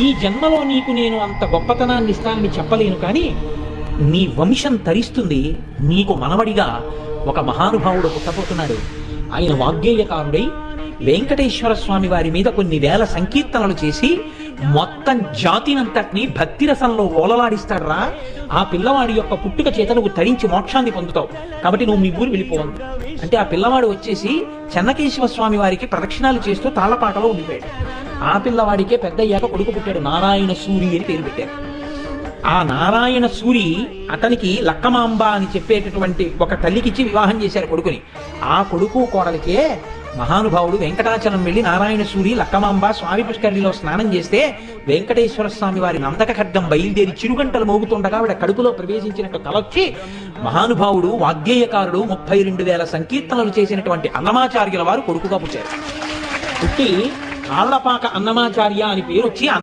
ఈ జన్మలో నీకు నేను అంత గొప్పతనాన్ని ఇస్తానని చెప్పలేను, కానీ నీ వంశం తరిస్తుంది, నీకు మనవడిగా ఒక మహానుభావుడు పుట్టబోతున్నాడు. ఆయన వాగ్గేయకారుడై వెంకటేశ్వర స్వామి వారి మీద కొన్ని వేల సంకీర్తనలు చేసి మొత్తం జాతినంతటినీ భక్తి రసంలో ఓలలాడిస్తాడ్రా. ఆ పిల్లవాడి యొక్క పుట్టుక చేత నువ్వు తరించి మోక్షాన్ని పొందుతావు, కాబట్టి నువ్వు మీ ఊరు వెళ్ళిపోవాలి అంటే ఆ పిల్లవాడు వచ్చేసి చెన్నకేశవ స్వామి వారికి ప్రదక్షిణాలు చేస్తూ తాళ్లపాటలో ఉండిపోయాడు. ఆ పిల్లవాడికే పెద్దయ్యాక కొడుకు పుట్టాడు, నారాయణ సూరి అని పేరు పెట్టారు. ఆ నారాయణ సూరి అతనికి లక్కమాంబ అని చెప్పేటటువంటి ఒక తల్లికిచ్చి వివాహం చేశారు కొడుకుని. ఆ కొడుకు కోడలికే మహానుభావుడు వెంకటాచలం వెళ్లి నారాయణ సూరి లక్కమాంబ స్వామి పుష్కరిణిలో స్నానం చేస్తే వెంకటేశ్వర స్వామి వారి నందక ఖడ్గం బయలుదేరి చిరుగంటలు మోగుతుండగా ఆవిడ కడుపులో ప్రవేశించినట్టు కలొచ్చి మహానుభావుడు వాగ్గేయకారుడు 32,000 సంకీర్తనలు చేసినటువంటి అన్నమాచార్యుల వారు కొడుకుగా పుట్టారు. పుట్టి ఆళ్లపాక అన్నమాచార్య అని పేరు వచ్చి